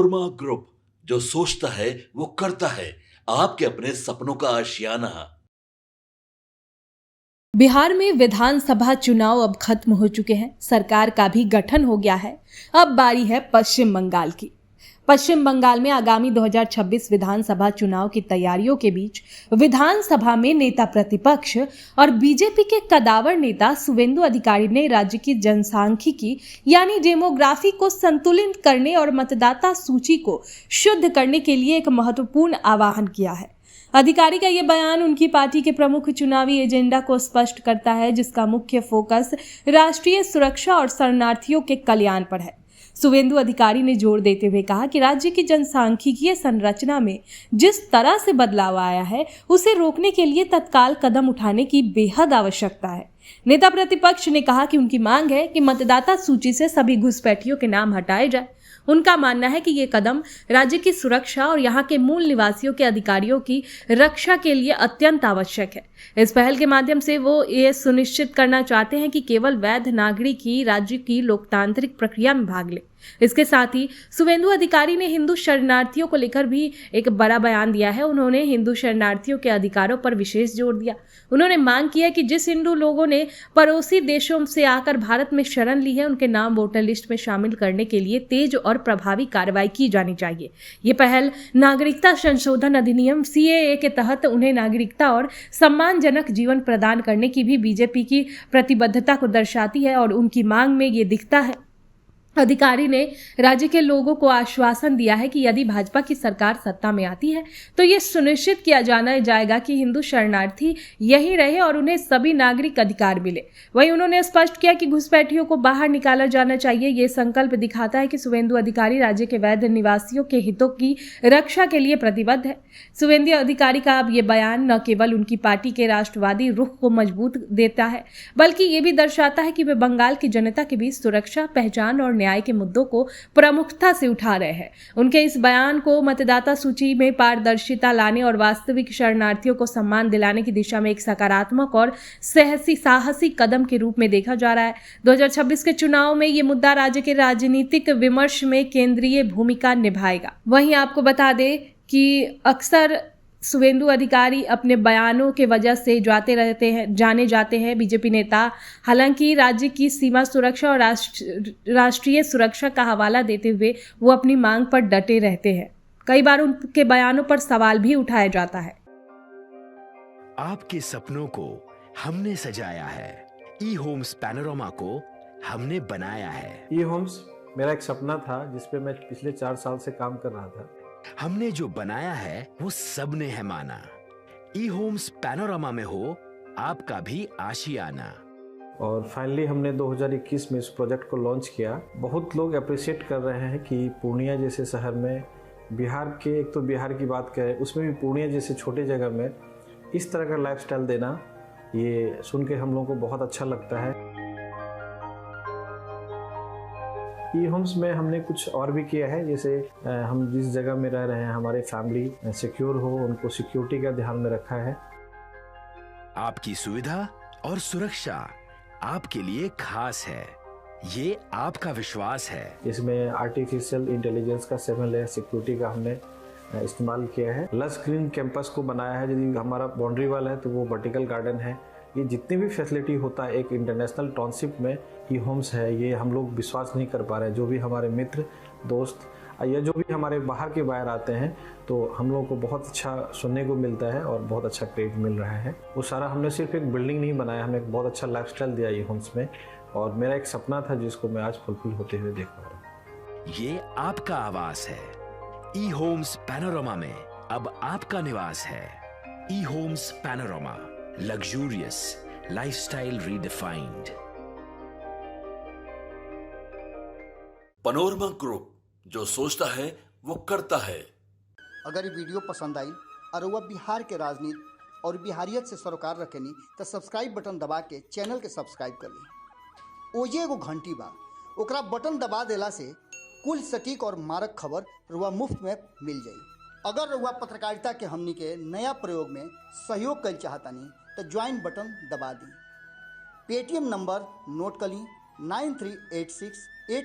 Panorama group, जो सोचता है वो करता है। आपके अपने सपनों का आशियाना। बिहार में विधानसभा चुनाव अब खत्म हो चुके हैं। सरकार का भी गठन हो गया है। अब बारी है पश्चिम बंगाल की। पश्चिम बंगाल में आगामी 2026 विधानसभा चुनाव की तैयारियों के बीच विधानसभा में नेता प्रतिपक्ष और बीजेपी के कदावर नेता शुवेंदु अधिकारी ने राज्य की जनसांख्यिकी यानी डेमोग्राफी को संतुलित करने और मतदाता सूची को शुद्ध करने के लिए एक महत्वपूर्ण आह्वान किया है। अधिकारी का ये बयान उनकी पार्टी के प्रमुख चुनावी एजेंडा को स्पष्ट करता है, जिसका मुख्य फोकस राष्ट्रीय सुरक्षा और शरणार्थियों के कल्याण पर है। शुवेंदु अधिकारी ने जोर देते हुए कहा कि राज्य की जनसांख्यिकीय संरचना में जिस तरह से बदलाव आया है, उसे रोकने के लिए तत्काल कदम उठाने की बेहद आवश्यकता है। नेता प्रतिपक्ष ने कहा कि उनकी मांग है कि मतदाता सूची से सभी घुसपैठियों के नाम हटाए जाए। उनका मानना है कि ये कदम राज्य की सुरक्षा और यहाँ के मूल निवासियों के अधिकारियों की रक्षा के लिए अत्यंत आवश्यक है। इस पहल के माध्यम से वो ये सुनिश्चित करना चाहते हैं कि केवल वैध नागरिक ही राज्य की लोकतांत्रिक प्रक्रिया में भाग ले। इसके साथ ही शुवेंदु अधिकारी ने हिंदू शरणार्थियों को लेकर भी एक बड़ा बयान दिया है। उन्होंने हिंदू शरणार्थियों के अधिकारों पर विशेष जोर दिया। उन्होंने मांग की है कि जिस हिंदू लोगों ने पड़ोसी देशों से आकर भारत में शरण ली है, उनके नाम वोटर लिस्ट में शामिल करने के लिए तेज और प्रभावी कार्रवाई की जानी चाहिए। ये पहल नागरिकता संशोधन अधिनियम CAA के तहत उन्हें नागरिकता और सम्मानजनक जीवन प्रदान करने की भी बीजेपी की प्रतिबद्धता को दर्शाती है और उनकी मांग में ये दिखता है। अधिकारी ने राज्य के लोगों को आश्वासन दिया है कि यदि भाजपा की सरकार सत्ता में आती है तो ये सुनिश्चित किया जाना जाएगा कि हिंदू शरणार्थी यहीं रहे और उन्हें सभी नागरिक अधिकार मिले। वहीं उन्होंने स्पष्ट किया कि घुसपैठियों को बाहर निकाला जाना चाहिए। ये संकल्प दिखाता है कि शुवेंदु अधिकारी राज्य के वैध निवासियों के हितों की रक्षा के लिए प्रतिबद्ध है। शुवेंदु अधिकारी का अब ये बयान न केवल उनकी पार्टी के राष्ट्रवादी रुख को मजबूत देता है, बल्कि ये भी दर्शाता है कि वे बंगाल की जनता के बीच सुरक्षा, पहचान और न्याय के मुद्दों को प्रमुखता से उठा रहे हैं। उनके इस बयान को मतदाता सूची में पारदर्शिता लाने और वास्तविक शरणार्थियों को सम्मान दिलाने की दिशा में एक सकारात्मक और साहसी कदम के रूप में देखा जा रहा है। 2026 के चुनाव में ये मुद्दा राज्य के राजनीतिक विमर्श में केंद्रीय भूमिका निभाएगा। वहीं आपको बता दें कि अक्सर शुवेंदु अधिकारी अपने बयानों के वजह से जाने जाते हैं बीजेपी नेता। हालांकि राज्य की सीमा सुरक्षा और राष्ट्रीय सुरक्षा का हवाला देते हुए वो अपनी मांग पर डटे रहते हैं। कई बार उनके बयानों पर सवाल भी उठाया जाता है। आपके सपनों को हमने सजाया है, ई होम्स पैनोरमा को हमने बनाया है। ई होम्स मेरा एक सपना था जिसपे मैं पिछले 4 साल से काम कर रहा था। हमने जो बनाया है वो सबने है माना। ई होम्स पैनोरमा में हो आपका भी आशियाना। और फाइनली हमने 2021 में इस प्रोजेक्ट को लॉन्च किया। बहुत लोग अप्रिशिएट कर रहे हैं कि पूर्णिया जैसे शहर में, बिहार के, एक तो बिहार की बात करें उसमें भी पूर्णिया जैसे छोटे जगह में इस तरह का लाइफस्टाइल देना, ये सुन के हम लोगों को बहुत अच्छा लगता है। ई होम्स में हमने कुछ और भी किया है, जैसे हम जिस जगह में रह रहे हैं हमारे फैमिली सिक्योर हो, उनको सिक्योरिटी का ध्यान में रखा है। आपकी सुविधा और सुरक्षा आपके लिए खास है, ये आपका विश्वास है। इसमें आर्टिफिशियल इंटेलिजेंस का 7 लेयर सिक्योरिटी का हमने इस्तेमाल किया है। लस ग्रीन कैंपस को बनाया है। यदि हमारा बाउंड्री वाल है तो वो वर्टिकल गार्डन है। ये जितनी भी फैसिलिटी होता है एक इंटरनेशनल टाउनशिप में ई होम्स है, ये हम लोग विश्वास नहीं कर पा रहे हैं। जो भी हमारे मित्र, दोस्त या जो भी हमारे बाहर के बाहर आते हैं तो हम लोगों को बहुत अच्छा सुनने को मिलता है और बहुत अच्छा क्रेडिट मिल रहा है। वो सारा हमने सिर्फ एक बिल्डिंग नहीं बनाया, हमें एक बहुत अच्छा लाइफस्टाइल दिया ई होम्स में, और मेरा एक सपना था जिसको मैं आज फुलफिल होते हुए देख पा रहा हूँ। ये आपका आवास है। ई होम्स पैनोरमा में अब आपका निवास है। E Homes Panorama, luxurious lifestyle redefined. Panorama group, जो सोचता है वो करता है। अगर ये वीडियो पसंद आई और वह बिहार के राजनीति और बिहारियत से सरोकार रखेनी तो सब्सक्राइब बटन दबा के चैनल के सब्सक्राइब कर ली। ओजे एगो घंटी बा, ओकरा बटन दबा देला से कुल सटीक और मारक खबर रुआ मुफ्त में मिल जाई। अगर रुआ पत्रकारिता के हमनी के नया प्रयोग में सहयोग कर चाहतानी तो ज्वाइन बटन दबा दी। पेटीएम नंबर नोट कर ली 9386